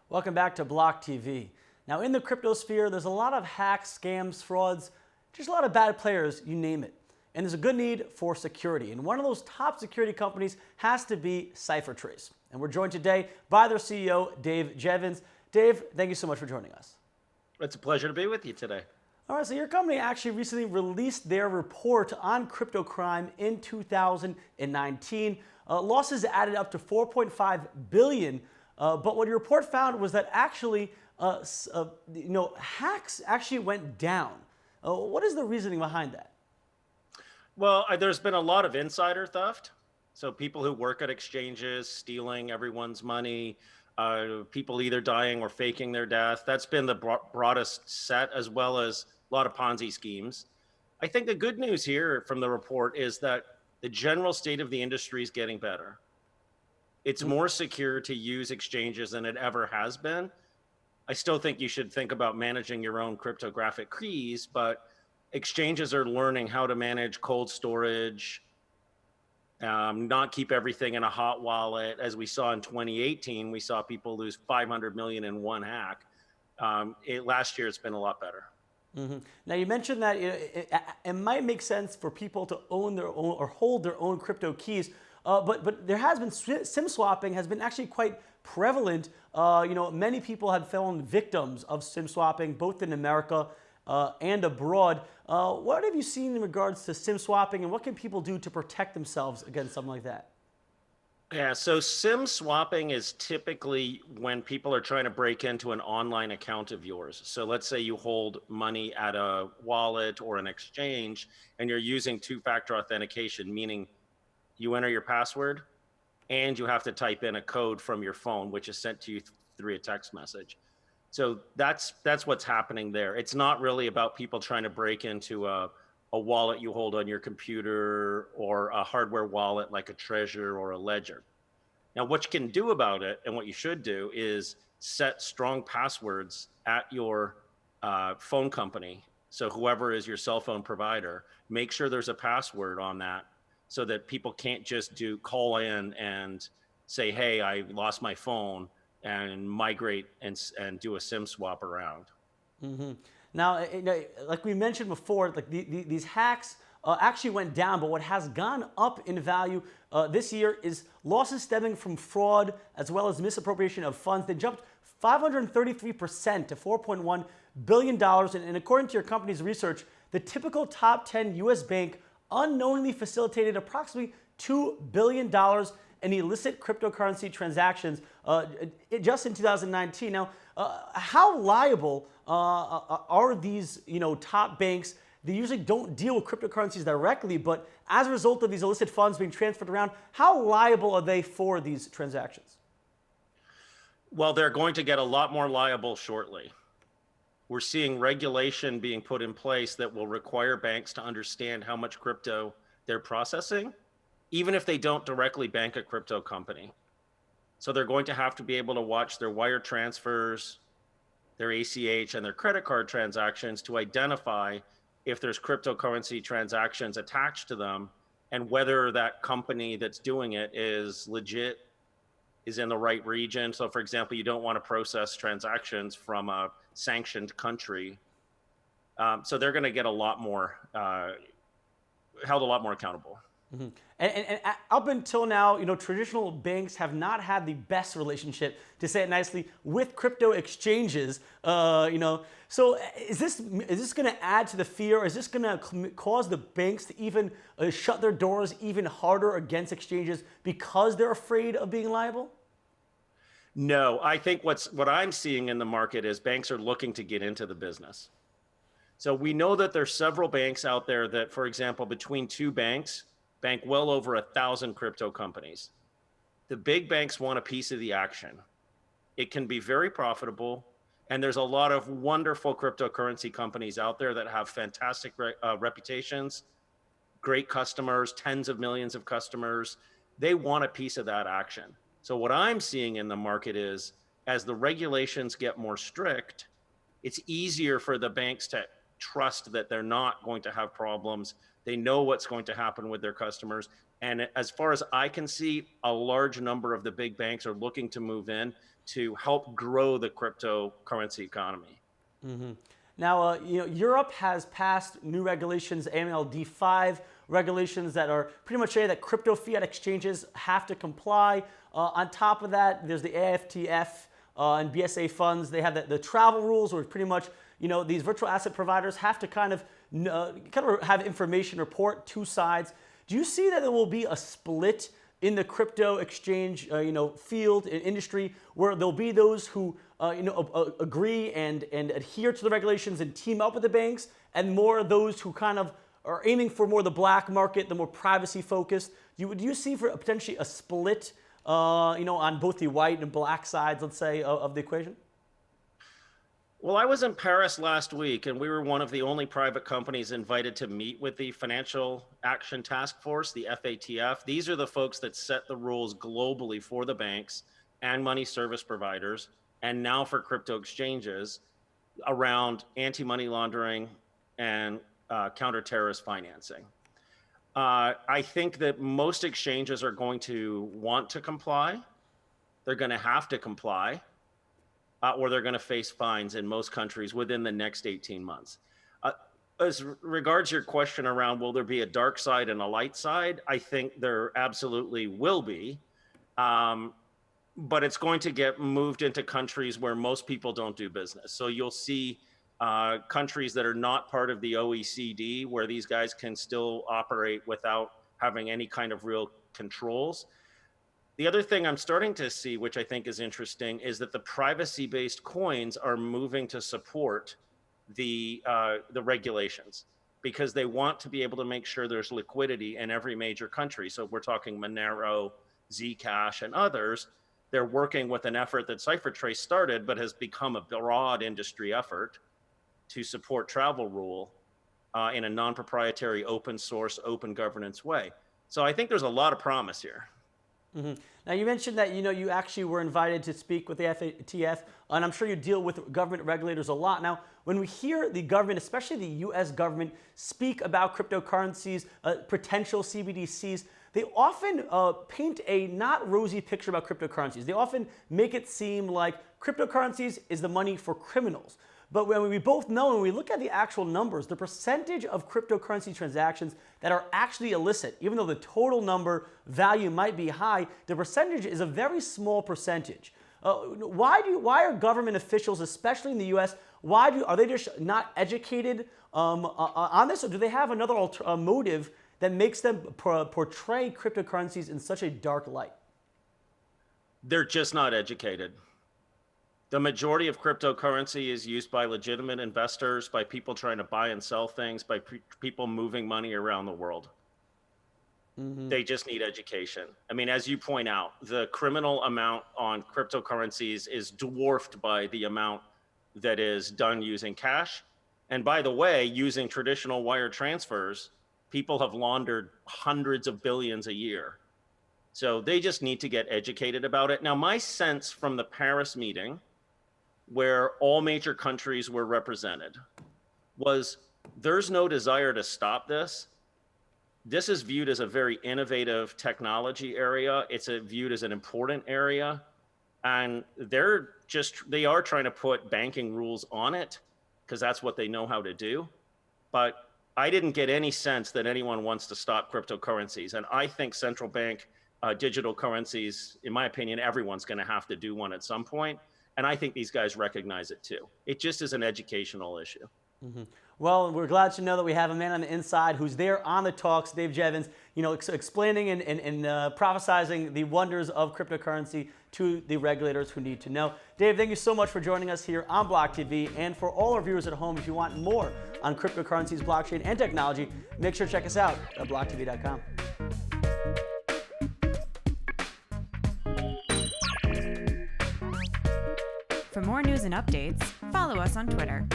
Welcome back to BLOCKTV. Now, in the crypto sphere, there's a lot of hacks, scams, frauds, just a lot of bad players, you name it. And there's a good need for security. And one of those top security companies has to be CipherTrace. And we're joined today by their CEO, Dave Jevans. Dave, thank you so much for joining us. It's a pleasure to be with you today. All right, so your company actually recently released their report on crypto crime in 2019. Losses added up to 4.5 billion. But what your report found was that actually, hacks actually went down. What is the reasoning behind that? Well, there's been a lot of insider theft. So people who work at exchanges stealing everyone's money, people either dying or faking their death. That's been the broadest set, as well as a lot of Ponzi schemes. I think the good news here from the report is that the general state of the industry is getting better. It's more secure to use exchanges than it ever has been. I still think you should think about managing your own cryptographic keys, but exchanges are learning how to manage cold storage, not keep everything in a hot wallet. As we saw in 2018, we saw people lose 500 million in one hack. Last year, it's been a lot better. Mm-hmm. Now, you mentioned that it might make sense for people to own their own or hold their own crypto keys. But there has been SIM swapping has been actually quite prevalent. Many people have fallen victims of SIM swapping, both in America and abroad. What have you seen in regards to SIM swapping, and what can people do to protect themselves against something like that? Yeah, so SIM swapping is typically when people are trying to break into an online account of yours. So let's say you hold money at a wallet or an exchange, and you're using two-factor authentication, meaning you enter your password and you have to type in a code from your phone, which is sent to you through a text message. So that's what's happening there. It's not really about people trying to break into a wallet you hold on your computer or a hardware wallet like a Treasure or a Ledger. Now, what you can do about it, and what you should do, is set strong passwords at your phone company. So whoever is your cell phone provider, make sure there's a password on that, so that people can't just call in and say, hey, I lost my phone, and migrate and do a SIM swap around. Mm-hmm. Now, like we mentioned before, like these hacks actually went down, but what has gone up in value this year is losses stemming from fraud as well as misappropriation of funds. They jumped 533% to $4.1 billion. And according to your company's research, the typical top 10 U.S. bank unknowingly facilitated approximately $2 billion in illicit cryptocurrency transactions just in 2019. Now, how liable are these top banks? They usually don't deal with cryptocurrencies directly, but as a result of these illicit funds being transferred around, how liable are they for these transactions? Well, they're going to get a lot more liable shortly. We're seeing regulation being put in place that will require banks to understand how much crypto they're processing, even if they don't directly bank a crypto company. So they're going to have to be able to watch their wire transfers, their ACH, and their credit card transactions to identify if there's cryptocurrency transactions attached to them, and whether that company that's doing it is legit, is in the right region. So for example, you don't want to process transactions from a sanctioned country. So they're going to get a lot more, held a lot more accountable. Mm-hmm. And up until now, traditional banks have not had the best relationship, to say it nicely, with crypto exchanges. So is this going to add to the fear? Is this going to cause the banks to even shut their doors even harder against exchanges because they're afraid of being liable? No, I think what I'm seeing in the market is banks are looking to get into the business. So we know that there's several banks out there that, for example, between two banks, bank well over 1,000 crypto companies. The big banks want a piece of the action. It can be very profitable, and there's a lot of wonderful cryptocurrency companies out there that have fantastic reputations, great customers, tens of millions of customers. They want a piece of that action. So what I'm seeing in the market is, as the regulations get more strict, it's easier for the banks to trust that they're not going to have problems. They know what's going to happen with their customers. And as far as I can see, a large number of the big banks are looking to move in to help grow the cryptocurrency economy. Mm-hmm. Now, Europe has passed new regulations, AMLD5 regulations that are pretty much saying that crypto fiat exchanges have to comply. On top of that, there's the AFTF and BSA funds. They have the travel rules, where pretty much these virtual asset providers have to kind of have information report two sides. Do you see that there will be a split in the crypto exchange, field industry, where there'll be those who, agree and adhere to the regulations and team up with the banks, and more of those who kind of are aiming for more the black market, the more privacy focused? Do you see for potentially a split, on both the white and black sides, let's say, of the equation? Well, I was in Paris last week, and we were one of the only private companies invited to meet with the Financial Action Task Force, the FATF. These are the folks that set the rules globally for the banks and money service providers, and now for crypto exchanges, around anti-money laundering and counter-terrorist financing. I think that most exchanges are going to want to comply. They're going to have to comply. Or they're going to face fines in most countries within the next 18 months. As regards your question around, will there be a dark side and a light side? I think there absolutely will be, but it's going to get moved into countries where most people don't do business. So you'll see countries that are not part of the OECD, where these guys can still operate without having any kind of real controls. The other thing I'm starting to see, which I think is interesting, is that the privacy-based coins are moving to support the regulations, because they want to be able to make sure there's liquidity in every major country. So if we're talking Monero, Zcash, and others, they're working with an effort that CipherTrace started, but has become a broad industry effort to support travel rule in a non-proprietary, open source, open governance way. So I think there's a lot of promise here. Mm-hmm. Now, you mentioned that you actually were invited to speak with the FATF, and I'm sure you deal with government regulators a lot. Now, when we hear the government, especially the U.S. government, speak about cryptocurrencies, potential CBDCs, they often paint a not rosy picture about cryptocurrencies. They often make it seem like cryptocurrencies is the money for criminals. But when we both know, when we look at the actual numbers, the percentage of cryptocurrency transactions that are actually illicit, even though the total number value might be high, the percentage is a very small percentage. Why are government officials, especially in the U.S., are they just not educated on this, or do they have another motive that makes them portray cryptocurrencies in such a dark light? They're just not educated. The majority of cryptocurrency is used by legitimate investors, by people trying to buy and sell things, by people moving money around the world. Mm-hmm. They just need education. I mean, as you point out, the criminal amount on cryptocurrencies is dwarfed by the amount that is done using cash. And by the way, using traditional wire transfers, people have laundered hundreds of billions a year. So they just need to get educated about it. Now, my sense from the Paris meeting, where all major countries were represented, was there's no desire to stop this. This is viewed as a very innovative technology area. It's viewed as an important area. And they are trying to put banking rules on it, because that's what they know how to do. But I didn't get any sense that anyone wants to stop cryptocurrencies. And I think central bank digital currencies, in my opinion, everyone's going to have to do one at some point. And I think these guys recognize it too. It just is an educational issue. Mm-hmm. Well, we're glad to know that we have a man on the inside who's there on the talks, Dave Jevans, explaining and prophesizing the wonders of cryptocurrency to the regulators who need to know. Dave, thank you so much for joining us here on BLOCKTV. And for all our viewers at home, if you want more on cryptocurrencies, blockchain, and technology, make sure to check us out at blocktv.com. For more news and updates, follow us on Twitter